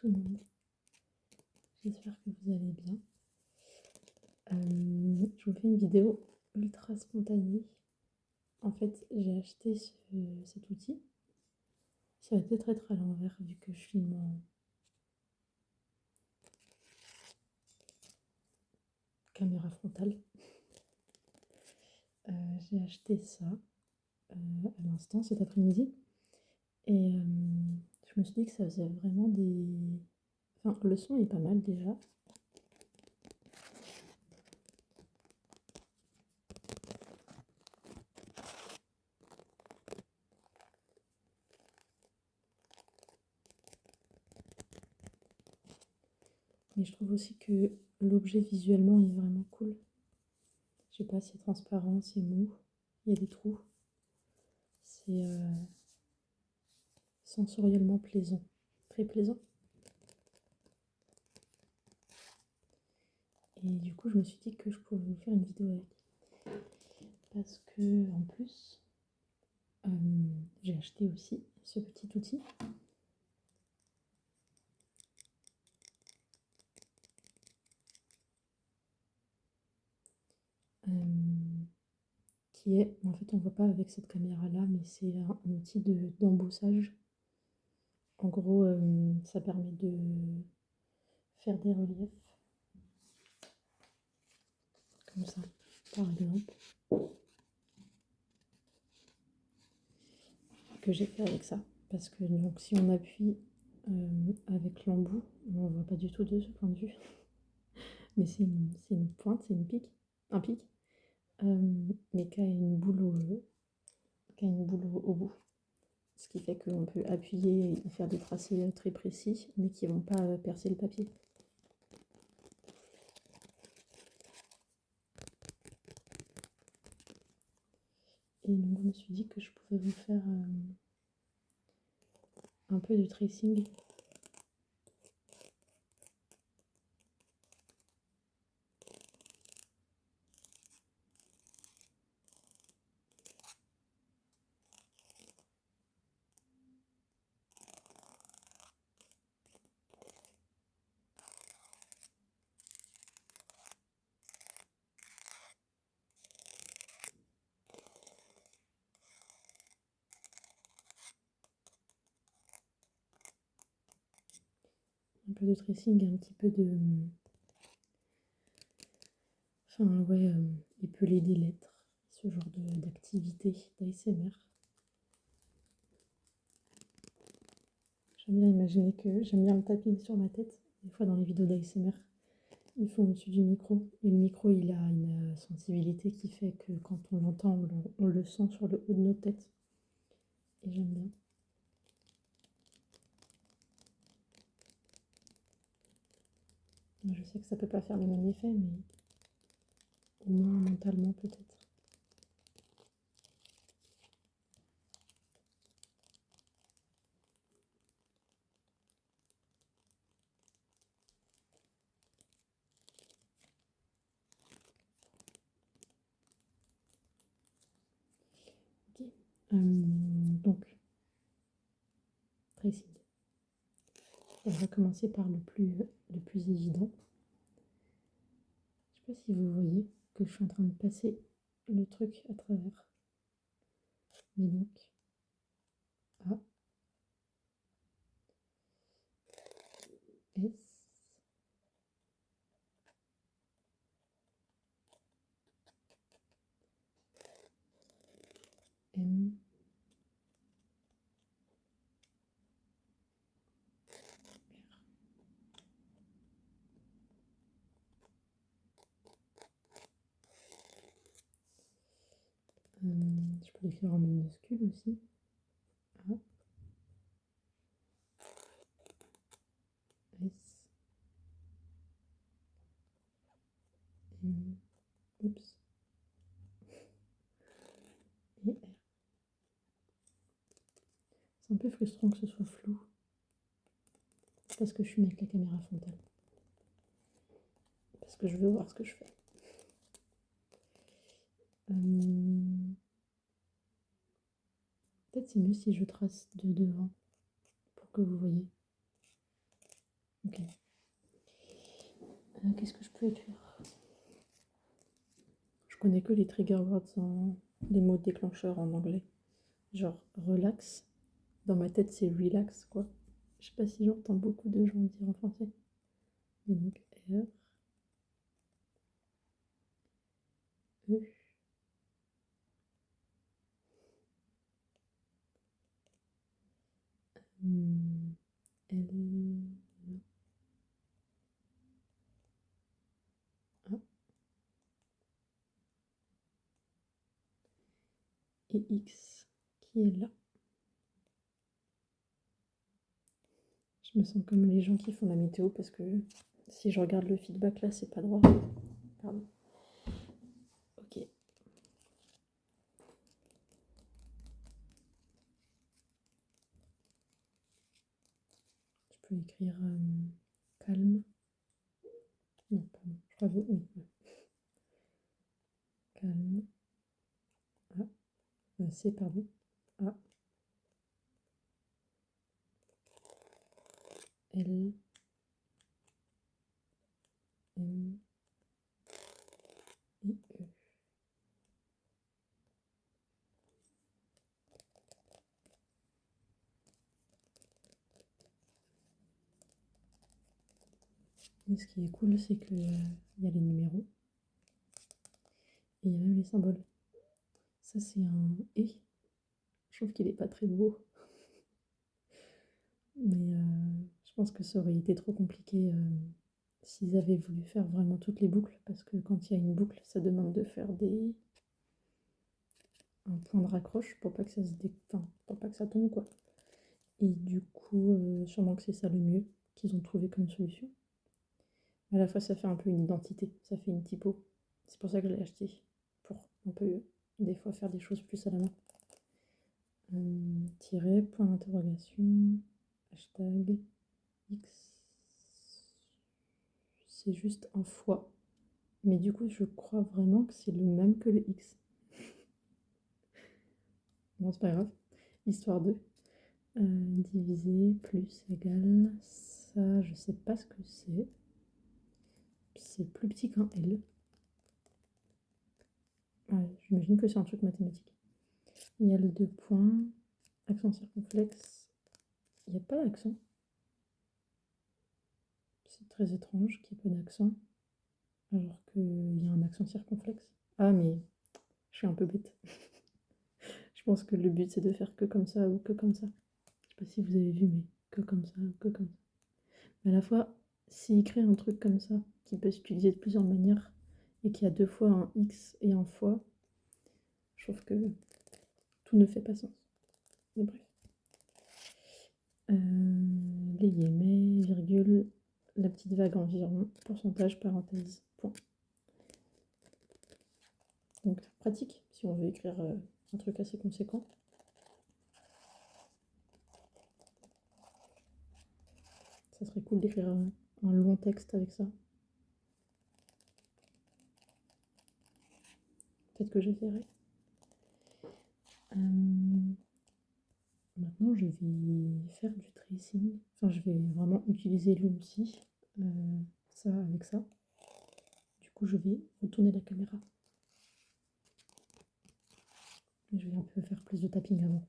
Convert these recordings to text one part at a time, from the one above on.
tout le monde, j'espère que vous allez bien. Je vous fais une vidéo ultra spontanée. En fait, j'ai acheté cet outil. Ça va peut-être être à l'envers vu que je filme en caméra frontale. J'ai acheté ça à l'instant cet après-midi. Et je me suis dit que ça faisait vraiment des... Enfin, le son est pas mal déjà. Mais je trouve aussi que l'objet visuellement est vraiment cool. Je sais pas, c'est transparent, c'est mou, il y a des trous. C'est sensoriellement plaisant, très plaisant. Et du coup, je me suis dit que je pouvais vous faire une vidéo avec. Parce que, en plus, j'ai acheté aussi ce petit outil. Qui est, en fait, on ne voit pas avec cette caméra-là, mais c'est un outil d'embossage. En gros, ça permet de faire des reliefs. Comme ça, par exemple. Que j'ai fait avec ça. Parce que donc, si on appuie avec l'embout, on ne voit pas du tout de ce point de vue. Mais c'est une pointe, c'est une pique, un pic, mais qui a une boule au bout. Ce qui fait qu'on peut appuyer et faire des tracés très précis, mais qui ne vont pas percer le papier. Et donc je me suis dit que je pouvais vous faire un peu de tracing. Un peu de tracing, un petit peu de... Enfin ouais, épeler des lettres, ce genre d'activité d'ASMR. J'aime bien imaginer que j'aime bien le tapping sur ma tête. Des fois dans les vidéos d'ASMR, ils font au-dessus du micro. Et le micro, il a une sensibilité qui fait que quand on l'entend, on le sent sur le haut de nos têtes. Et j'aime bien. Je sais que ça peut pas faire le même effet, mais au moins mentalement peut-être. Ok. Donc, tracing. On va commencer par le plus évident. Je sais pas si vous voyez que je suis en train de passer le truc à travers. Mais donc, A, S, M, je peux l'écrire en minuscule aussi. A, S, M, oups, et R. C'est un peu frustrant que ce soit flou. Parce que je suis avec la caméra frontale. Parce que je veux voir ce que je fais. Peut-être c'est mieux si je trace de devant pour que vous voyez. Ok. Qu'est-ce que je peux écrire? Je connais que les trigger words, les mots déclencheurs en anglais. Genre relax. Dans ma tête, c'est relax, quoi. Je sais pas si j'entends beaucoup de gens dire en français. Mais donc, R, E, L, A et X qui est là. Je me sens comme les gens qui font la météo parce que si je regarde le feedback là, c'est pas droit. Pardon. Ok. Je peux écrire calme. Non, pardon. Je crois que oui. Calme. A. C, pardon. A. L. M. I. E. Et ce qui est cool, c'est qu'il y a les numéros et il y a même les symboles. Ça, c'est un E. Je trouve qu'il est pas très beau. Mais je pense que ça aurait été trop compliqué s'ils avaient voulu faire vraiment toutes les boucles. Parce que quand il y a une boucle, ça demande de faire un point de raccroche pour pas que ça pour pas que ça tombe, quoi. Et du coup, sûrement que c'est ça le mieux qu'ils ont trouvé comme solution. À la fois, ça fait un peu une identité, ça fait une typo. C'est pour ça que je l'ai acheté, pour un peu, des fois, faire des choses plus à la main. Tiret, point d'interrogation, hashtag, X. C'est juste un fois. Mais du coup, je crois vraiment que c'est le même que le X. Bon, c'est pas grave. Histoire de diviser, plus, égal. Ça, je sais pas ce que c'est. C'est plus petit qu'un L. Ouais, j'imagine que c'est un truc mathématique. Il y a le 2 points, accent circonflexe. Il n'y a pas d'accent. C'est très étrange qu'il n'y ait pas d'accent, alors qu'il y a un accent circonflexe. Ah, mais je suis un peu bête. Je pense que le but, c'est de faire que comme ça ou que comme ça. Je sais pas si vous avez vu, mais que comme ça ou que comme ça. Mais à la fois, s'il crée un truc comme ça, qui peut s'utiliser de plusieurs manières, et qu'il y a 2 fois un X et un fois, je trouve que tout ne fait pas sens. Mais bref. Les guillemets, virgule, la petite vague environ, pourcentage, parenthèse, point. Donc pratique si on veut écrire un truc assez conséquent. Ça serait cool d'écrire un long texte avec ça. Peut-être que j'essaierai. Maintenant, je vais faire du tracing. Enfin, je vais vraiment utiliser l'outil, ça avec ça. Du coup, je vais retourner la caméra. Je vais un peu faire plus de tapping avant.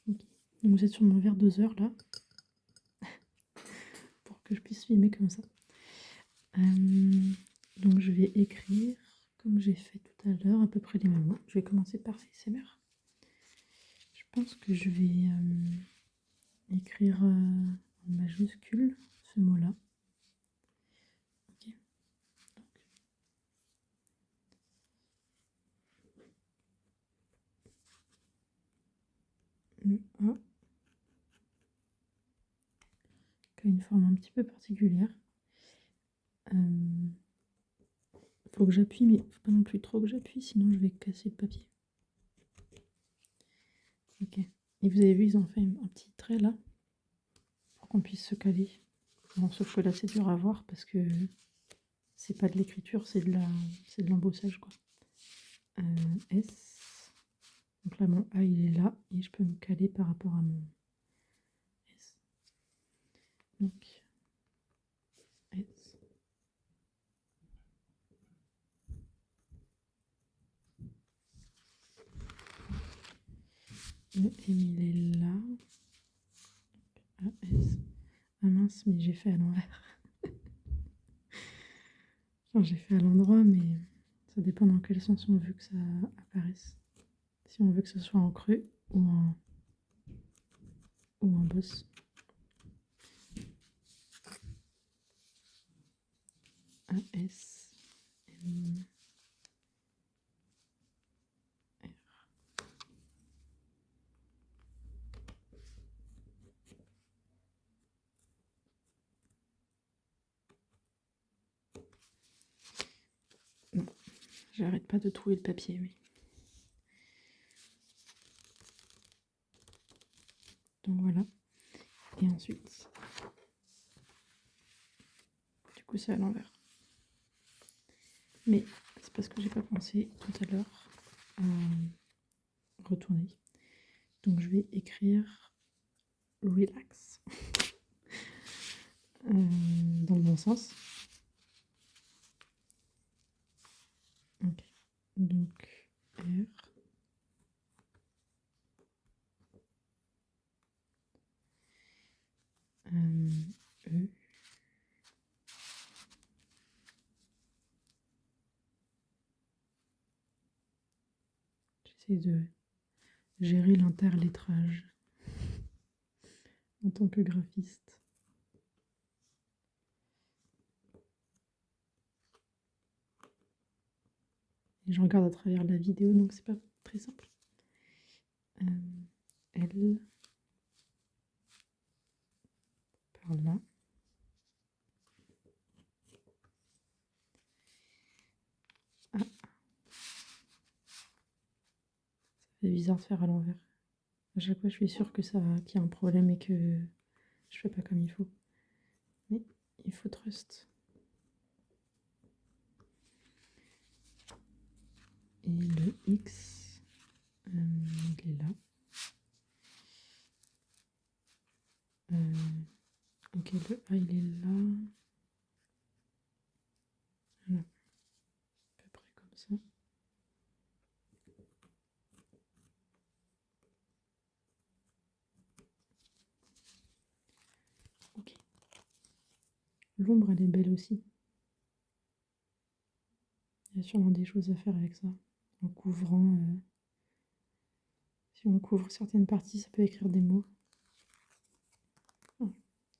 Ok. Donc vous êtes sur mon verre 2 heures là, pour que je puisse filmer comme ça. Donc je vais écrire comme j'ai fait tout à l'heure, à peu près les mêmes mots. Je vais commencer par ASMR. Je pense que je vais écrire en majuscule ce mot-là. Ok. Le A qui a une forme un petit peu particulière. Faut que j'appuie, mais faut pas non plus trop que j'appuie, sinon je vais casser le papier. Ok. Et vous avez vu, ils ont fait un petit trait là pour qu'on puisse se caler. Bon, sauf que là c'est dur à voir parce que c'est pas de l'écriture, c'est de l'embossage quoi. S. Donc là mon A il est là et je peux me caler par rapport à mon S. Donc S. Le M il est là. AS. Ah mince, mais j'ai fait à l'envers. Enfin, j'ai fait à l'endroit, mais ça dépend dans quel sens on veut que ça apparaisse. Si on veut que ce soit en creux ou en bosse. AS. M. R. Non, j'arrête pas de trouver le papier, mais. Donc voilà. Et ensuite, du coup, c'est à l'envers. Mais c'est parce que j'ai pas pensé tout à l'heure à retourner. Donc je vais écrire relax dans le bon sens. Ok. Donc R. E. J'essaie de gérer l'interlettrage en tant que graphiste. Et je regarde à travers la vidéo, donc c'est pas très simple. L. Par là. Ah. C'est bizarre de faire à l'envers. À chaque fois, je suis sûre qu'il y a un problème et que je fais pas comme il faut. Mais il faut trust. Et le X, il est là. Ok, le A, il est là. Voilà. À peu près comme ça. Ok. L'ombre, elle est belle aussi. Il y a sûrement des choses à faire avec ça. En couvrant. Si on couvre certaines parties, ça peut écrire des mots. Ah,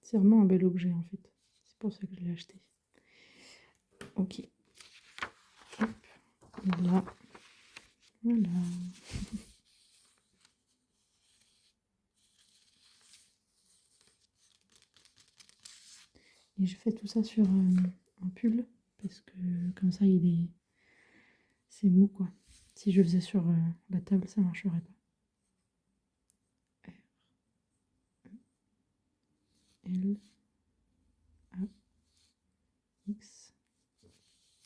c'est vraiment un bel objet en fait. C'est pour ça que je l'ai acheté. Ok. Hop. Et là. Voilà. Et je fais tout ça sur un pull parce que comme ça c'est mou quoi. Si je faisais sur la table, ça marcherait pas. R, L, A, X,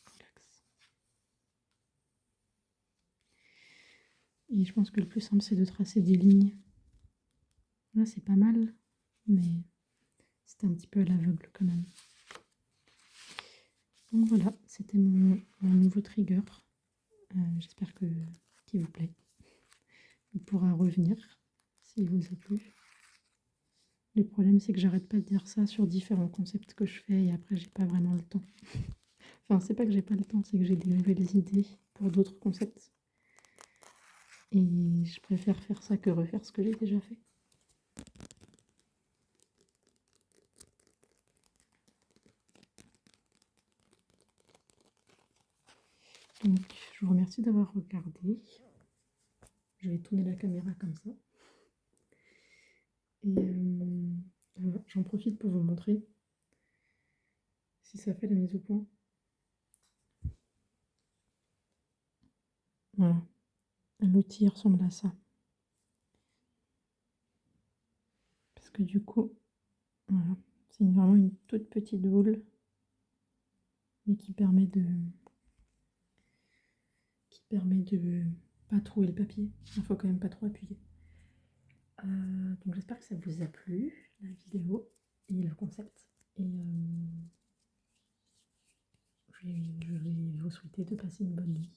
relax. Et je pense que le plus simple c'est de tracer des lignes. Là c'est pas mal, mais c'était un petit peu à l'aveugle quand même. Donc voilà, c'était mon nouveau trigger. J'espère qu'il vous plaît. Il pourra revenir s'il vous a plu. Le problème, c'est que j'arrête pas de dire ça sur différents concepts que je fais et après, j'ai pas vraiment le temps. Enfin, c'est pas que j'ai pas le temps, c'est que j'ai des nouvelles idées pour d'autres concepts. Et je préfère faire ça que refaire ce que j'ai déjà fait. Donc, je vous remercie d'avoir regardé. Je vais tourner la caméra comme ça. Et voilà, j'en profite pour vous montrer si ça fait la mise au point. Voilà, l'outil ressemble à ça. Parce que du coup, voilà, c'est vraiment une toute petite boule, mais qui permet de pas trouer le papier. Il faut quand même pas trop appuyer. Donc j'espère que ça vous a plu, la vidéo et le concept. Et je vais vous souhaiter de passer une bonne nuit.